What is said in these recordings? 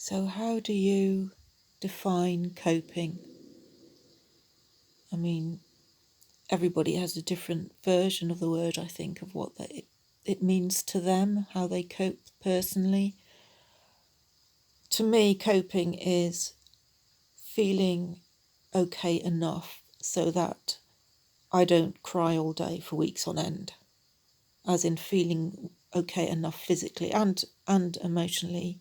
So how do you define coping? I mean, everybody has a different version of the word, I think, of what it means to them, how they cope personally. To me, coping is feeling okay enough so that I don't cry all day for weeks on end, as in feeling okay enough physically and emotionally.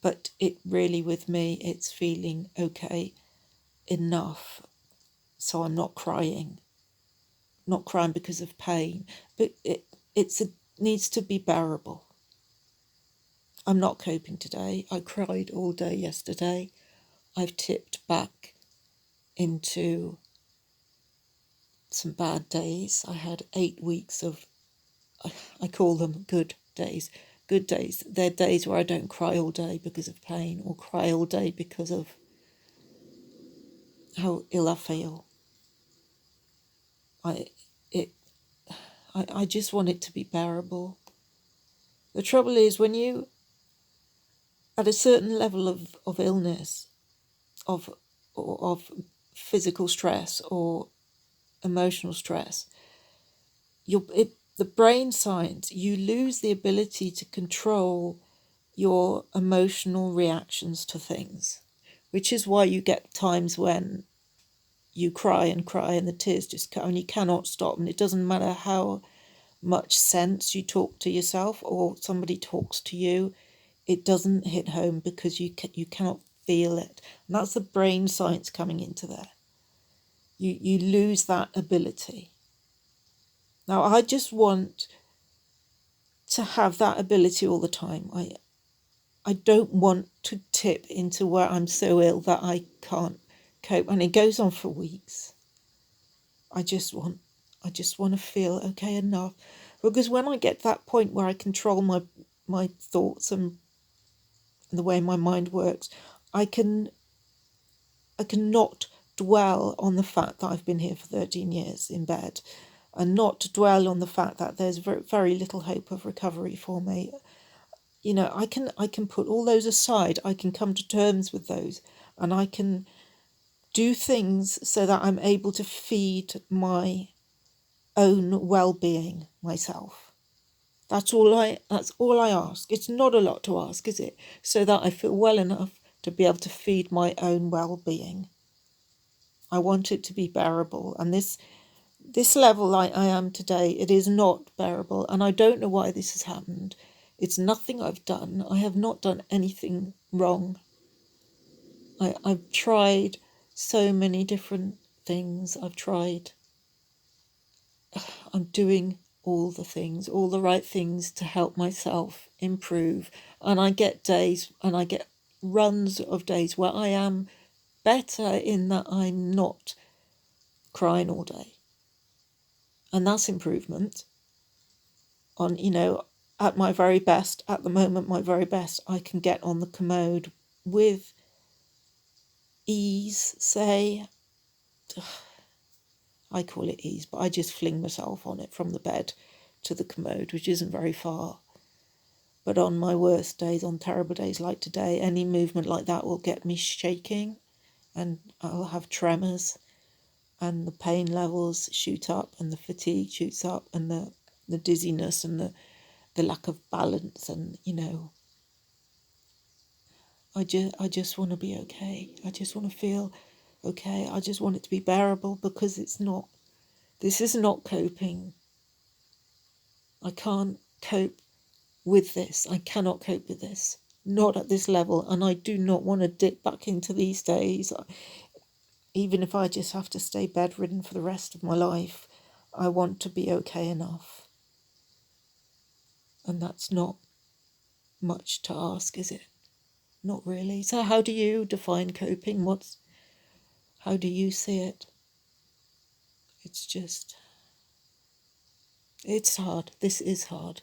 But it really, with me, it's feeling okay enough so I'm not crying because of pain, but it needs to be bearable. I'm not coping today. I cried all day yesterday. I've tipped back into some bad days. I had 8 weeks of, I call them good days. Good days. They're days where I don't cry all day because of pain or cry all day because of how ill I feel. I just want it to be bearable. The trouble is when you, at a certain level of illness, of physical stress or emotional stress, the brain science, you lose the ability to control your emotional reactions to things, which is why you get times when you cry and the tears just come and you cannot stop, and it doesn't matter how much sense you talk to yourself or somebody talks to you, it doesn't hit home because you cannot feel it. And that's the brain science coming into there. You lose that ability. Now, I just want to have that ability all the time. I don't want to tip into where I'm so ill that I can't cope, and it goes on for weeks. I just want to feel okay enough, because when I get to that point where I control my thoughts and the way my mind works, I can not dwell on the fact that I've been here for 13 years in bed, and not dwell on the fact that there's very, very little hope of recovery for me. You know, I can put all those aside. I can come to terms with those, and I can do things so that I'm able to feed my own well-being myself. That's all I ask. It's not a lot to ask, is it? So that I feel well enough to be able to feed my own well-being. I want it to be bearable, and this level I am today, it is not bearable, and I don't know why this has happened. It's nothing I've done. I have not done anything wrong. I've tried so many different things. I'm doing all the things, all the right things to help myself improve. And I get days and I get runs of days where I am better in that I'm not crying all day. And that's improvement. On, at my very best, at the moment, my very best, I can get on the commode with ease, say. I call it ease, but I just fling myself on it from the bed to the commode, which isn't very far. But on my worst days, on terrible days like today, any movement like that will get me shaking, and I'll have tremors, and the pain levels shoot up, and the fatigue shoots up, and the dizziness, and the lack of balance, and I just want to be okay. I just want to feel okay. I just want it to be bearable, because this is not coping. I can't cope with this. I cannot cope with this. Not at this level. And I do not want to dip back into these days. Even if I just have to stay bedridden for the rest of my life, I want to be okay enough. And that's not much to ask, is it? Not really. So how do you define coping? How do you see it? It's hard. This is hard.